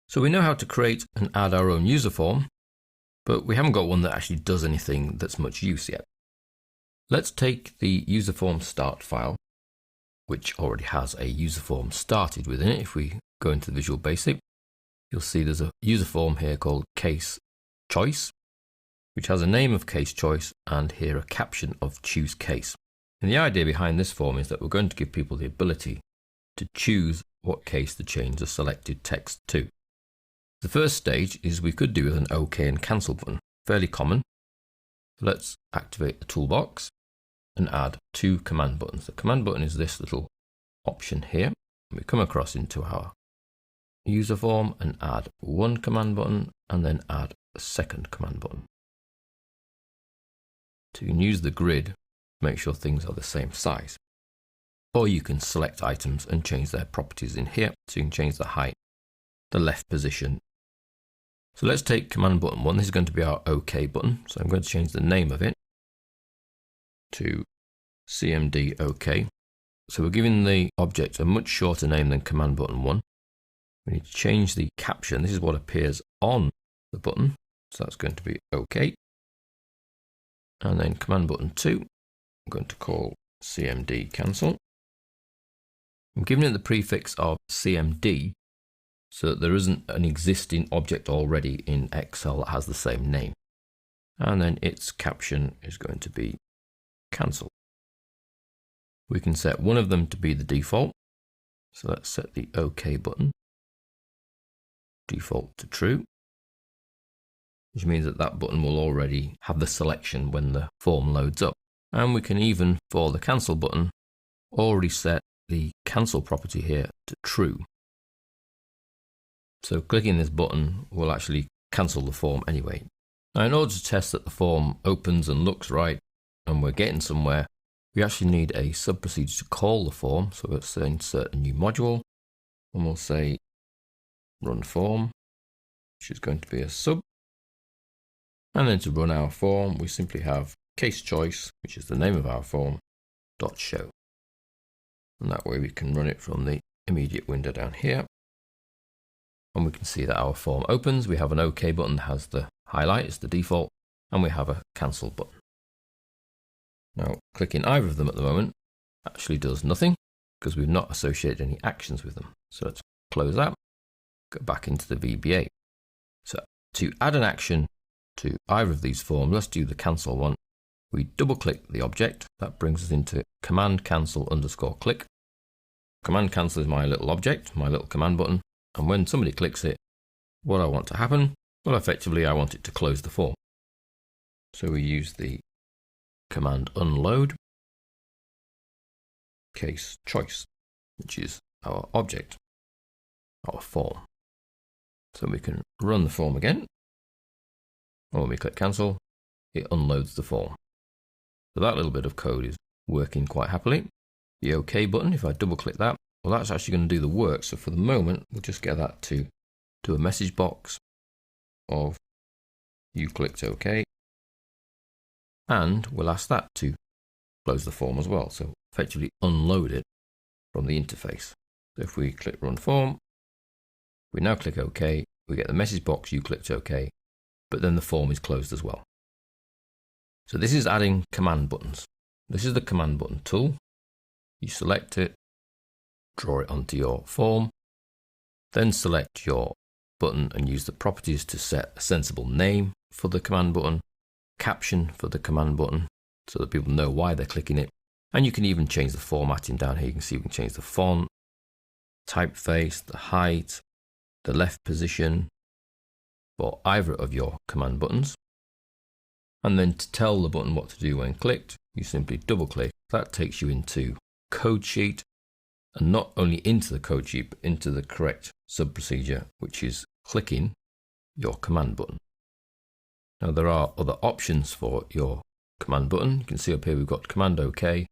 So we know how to create and add our own user form, but we haven't got one that actually does anything that's much use yet. Let's take the user form start file, which already has a user form started within it. If we go into Visual Basic, you'll see there's a user form here called case choice, which has a name of case choice and here a caption of choose case. And the idea behind this form is that we're going to give people the ability to choose what case to change the selected text to. The first stage is we could do with an OK and cancel button, fairly common. Let's activate the toolbox and add two command buttons. The command button is this little option here. We come across into our user form and add one command button and then add a second command button. So you can use the grid to make sure things are the same size. Or you can select items and change their properties in here. So you can change the height, the left position. So let's take command button 1. This is going to be our OK button. So I'm going to change the name of it to CMD OK. So we're giving the object a much shorter name than command button 1. We need to change the caption. This is what appears on the button. So that's going to be OK. And then command button 2, I'm going to call CMD cancel. I'm giving it the prefix of CMD so that there isn't an existing object already in Excel that has the same name. And then its caption is going to be cancel. We can set one of them to be the default. So let's set the OK button, default to true, which means that that button will already have the selection when the form loads up. And we can even, for the cancel button, already set the cancel property here to true. So clicking this button will actually cancel the form anyway. Now in order to test that the form opens and looks right and we're getting somewhere, we actually need a sub-procedure to call the form. So let's insert a new module and we'll say run form, which is going to be a sub. And then to run our form, we simply have case choice, which is the name of our form, dot show. And that way we can run it from the immediate window down here. And we can see that our form opens. We have an OK button that has the highlight, it's the default, and we have a cancel button. Now, clicking either of them at the moment actually does nothing because we've not associated any actions with them. So let's close that, go back into the VBA. So to add an action to either of these forms, let's do the cancel one. We double click the object. That brings us into command cancel underscore click. Command cancel is my little object, my little command button. And when somebody clicks it, what I want to happen? Well, effectively, I want it to close the form. So we use the command unload case choice, which is our object, our form. So we can run the form again. And when we click cancel, it unloads the form. So that little bit of code is working quite happily. The OK button, if I double click that, well, that's actually going to do the work. So for the moment, we'll just get that to a message box of you clicked OK. And we'll ask that to close the form as well. So effectively unload it from the interface. So if we click run form, we now click OK, we get the message box, you clicked OK, but then the form is closed as well. So this is adding command buttons. This is the command button tool. You select it, draw it onto your form, then select your button and use the properties to set a sensible name for the command button, caption for the command button so that people know why they're clicking it. And you can even change the formatting down here. You can see we can change the font, typeface, the height, the left position for either of your command buttons. And then to tell the button what to do when clicked, you simply double click. That takes you into code sheet, and not only into the code sheet, but into the correct sub-procedure, which is clicking your command button. Now there are other options for your command button. You can see up here we've got command OK,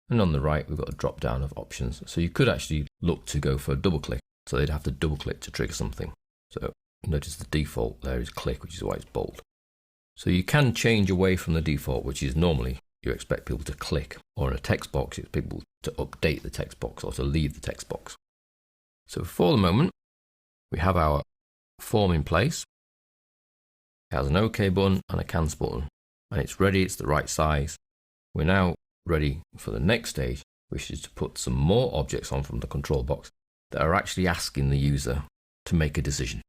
and on the right we've got a drop down of options. So you could actually look to go for a double click. So they'd have to double click to trigger something. So notice the default there is click, which is why it's bold. So you can change away from the default, which is normally you expect people to click, or in a text box, it's people to update the text box or to leave the text box. So for the moment, we have our form in place. It has an OK button and a cancel button, and it's ready, it's the right size. We're now ready for the next stage, which is to put some more objects on from the control box that are actually asking the user to make a decision.